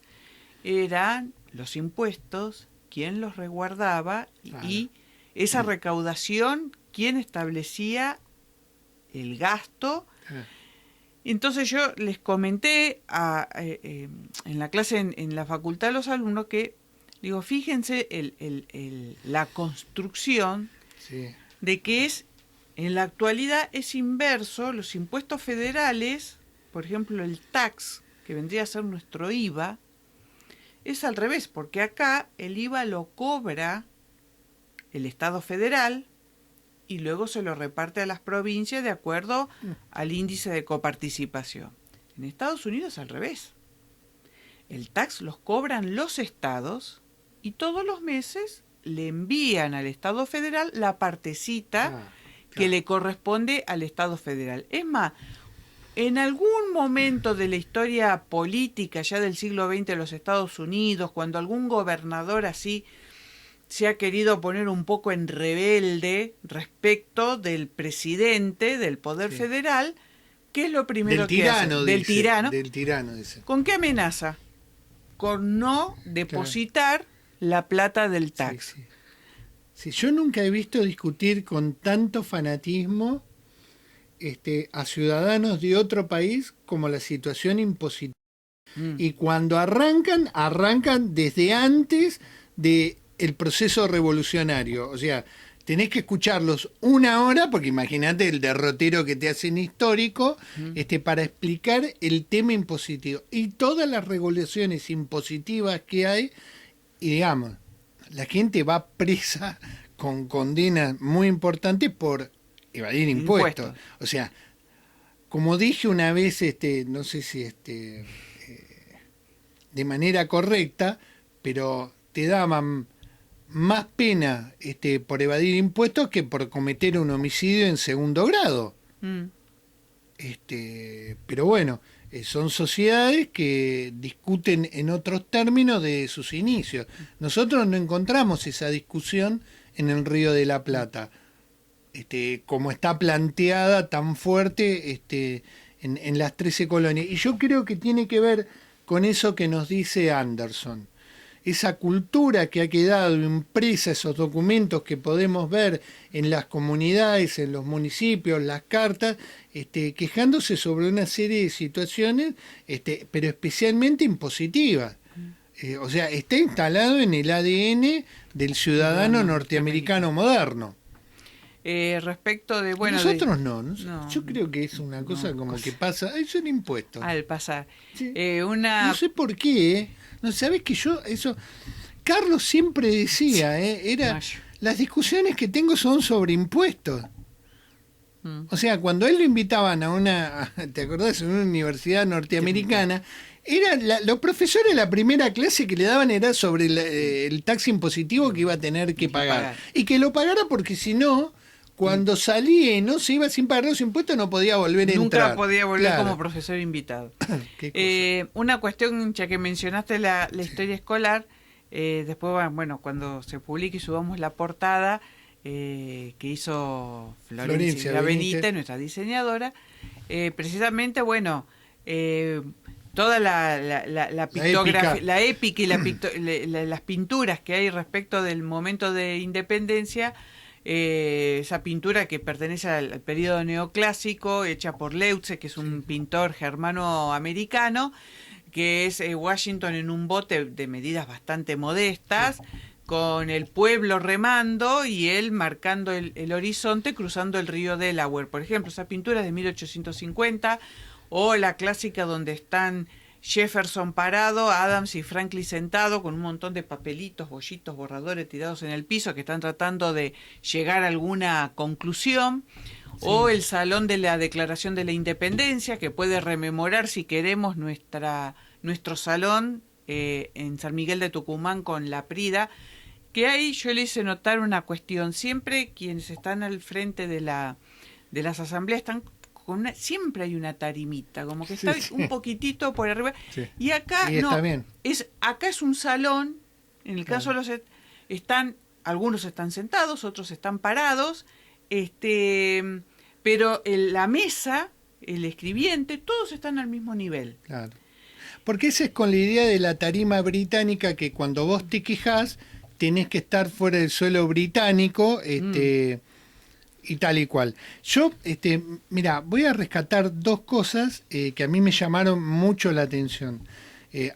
eran los impuestos, quién los resguardaba y esa recaudación, quién establecía el gasto. Entonces yo les comenté en la clase en la facultad a los alumnos que, digo, fíjense la construcción de que en la actualidad es inverso. Los impuestos federales, por ejemplo el tax, que vendría a ser nuestro IVA, es al revés, porque acá el IVA lo cobra el Estado federal y luego se lo reparte a las provincias de acuerdo al índice de coparticipación. En Estados Unidos es al revés. El tax los cobran los estados y todos los meses le envían al Estado federal la partecita que le corresponde al Estado federal. Es más, en algún momento de la historia política ya del siglo XX de los Estados Unidos, cuando algún gobernador así se ha querido poner un poco en rebelde respecto del presidente, del poder federal, ¿qué es lo primero que hace? Del tirano, dice. ¿Con qué amenaza? Con no depositar la plata del tax. Sí, yo nunca he visto discutir con tanto fanatismo a ciudadanos de otro país como la situación impositiva. Y cuando arrancan desde antes del proceso revolucionario. O sea, tenés que escucharlos 1 hora, porque imagínate el derrotero que te hacen histórico, para explicar el tema impositivo. Y todas las regulaciones impositivas que hay, y digamos, la gente va presa con condenas muy importantes por evadir impuestos. O sea, como dije una vez, no sé si de manera correcta, pero te daban más pena por evadir impuestos que por cometer un homicidio en segundo grado. Pero bueno, son sociedades que discuten en otros términos de sus inicios. Nosotros no encontramos esa discusión en el Río de la Plata, como está planteada tan fuerte en las 13 colonias. Y yo creo que tiene que ver con eso que nos dice Anderson. Esa cultura que ha quedado impresa, esos documentos que podemos ver en las comunidades, en los municipios, las cartas, quejándose sobre una serie de situaciones, pero especialmente impositivas. O sea, está instalado en el ADN del ciudadano norteamericano moderno. Respecto de... Nosotros no, yo creo que es una cosa como que pasa, es un impuesto. Al pasar. Sí. No sé por qué, no sabes que Carlos siempre decía, las discusiones que tengo son sobre impuestos. O sea, cuando él lo invitaban a ¿te acordás? En una universidad norteamericana, los profesores la primera clase que le daban era sobre el tax impositivo que iba a tener que pagar. Y que lo pagara porque si no, cuando salía y no se iba sin pagar los impuestos, no podía volver a entrar. Nunca podía volver como profesor invitado. Una cuestión, ya que mencionaste la historia escolar, después, bueno, cuando se publique y subamos la portada que hizo Florencia Benítez, nuestra diseñadora, precisamente, bueno, toda la pictografía, la épica y las pinturas que hay respecto del momento de independencia, esa pintura que pertenece al periodo neoclásico, hecha por Leutze, que es un pintor germano-americano, que es Washington en un bote de medidas bastante modestas, con el pueblo remando y él marcando el horizonte cruzando el río Delaware. Por ejemplo, esa pintura es de 1850, o la clásica donde están Jefferson parado, Adams y Franklin sentado con un montón de papelitos, bollitos, borradores tirados en el piso que están tratando de llegar a alguna conclusión. O el Salón de la Declaración de la Independencia, que puede rememorar, si queremos, nuestro salón en San Miguel de Tucumán con la Prida, que ahí yo le hice notar una cuestión. Siempre quienes están al frente de las asambleas están siempre hay una tarimita, como que está un poquitito por arriba. Sí. Y acá acá es un salón, en el caso de los algunos están sentados, otros están parados, pero la mesa, el escribiente, todos están al mismo nivel. Claro. Porque esa es con la idea de la tarima británica, que cuando vos te quejás, tenés que estar fuera del suelo británico, y tal y cual. Yo, mira, voy a rescatar 2 cosas que a mí me llamaron mucho la atención.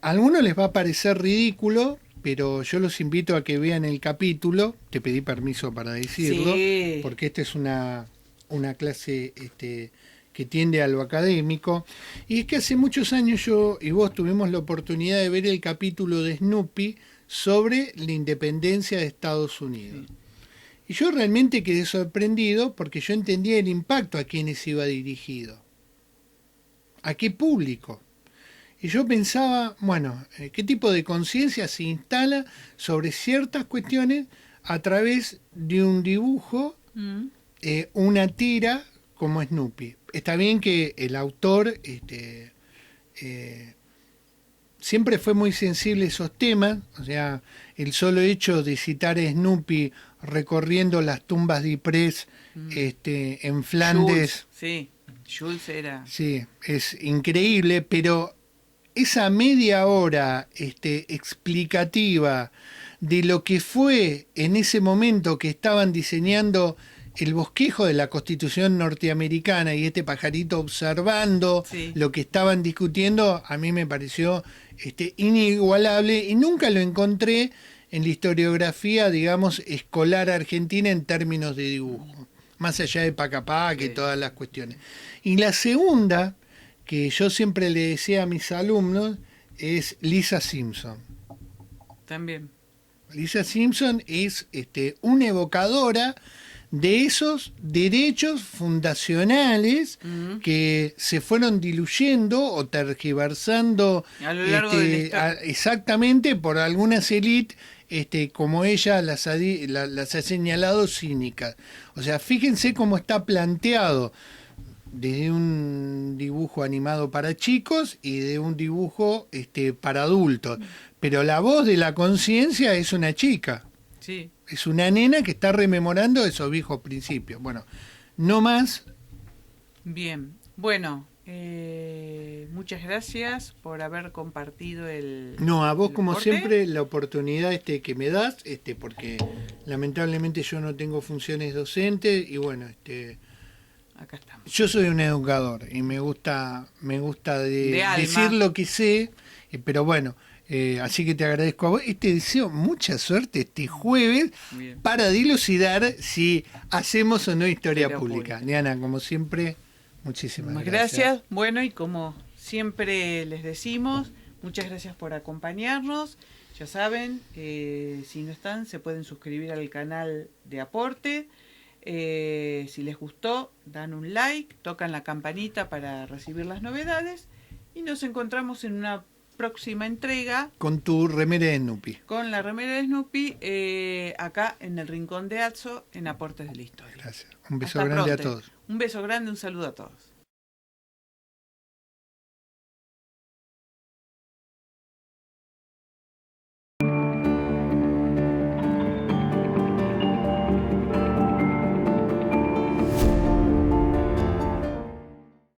A algunos les va a parecer ridículo, pero yo los invito a que vean el capítulo. Te pedí permiso para decirlo, porque esta es una clase que tiende a lo académico. Y es que hace muchos años yo y vos tuvimos la oportunidad de ver el capítulo de Snoopy sobre la independencia de Estados Unidos. Y yo realmente quedé sorprendido porque yo entendía el impacto a quienes iba dirigido. ¿A qué público? Y yo pensaba, bueno, ¿qué tipo de conciencia se instala sobre ciertas cuestiones a través de un dibujo, una tira como Snoopy? Está bien que el autor siempre fue muy sensible a esos temas, o sea, el solo hecho de citar a Snoopy recorriendo las tumbas de Ypres en Flandes. Jules era. Sí, es increíble, pero esa media hora explicativa de lo que fue en ese momento que estaban diseñando el bosquejo de la Constitución norteamericana y este pajarito observando lo que estaban discutiendo, a mí me pareció inigualable y nunca lo encontré en la historiografía, digamos, escolar argentina en términos de dibujo, más allá de Pacapac y todas las cuestiones. Y la segunda, que yo siempre le decía a mis alumnos, es Lisa Simpson. También. Lisa Simpson es una evocadora de esos derechos fundacionales que se fueron diluyendo o tergiversando a lo largo de la historia. Exactamente por algunas élites, como ella las ha señalado, cínicas. O sea, fíjense cómo está planteado desde un dibujo animado para chicos y de un dibujo para adultos. Pero la voz de la conciencia es una chica. Sí. Es una nena que está rememorando esos viejos principios. Bueno, no más. Bien. Bueno, muchas gracias por haber compartido el... No, a vos el como deporte. siempre la oportunidad que me das, porque lamentablemente yo no tengo funciones docentes y bueno, Acá estamos. yo soy un educador y me gusta decir lo que sé, pero bueno, así que te agradezco a vos y te deseo mucha suerte este jueves. Bien. Para dilucidar si hacemos o no historia pública. Diana, como siempre, muchísimas gracias. Bueno, y como siempre les decimos, muchas gracias por acompañarnos. Ya saben, si no están, se pueden suscribir al canal de Aporte. Si les gustó, dan un like, tocan la campanita para recibir las novedades y nos encontramos en una próxima entrega. Con tu remera de Snoopy. Con la remera de Snoopy, acá en el Rincón de Atso, en Aportes de la Historia. Gracias. Un beso Hasta grande pronto. a todos. Un beso grande, un saludo a todos.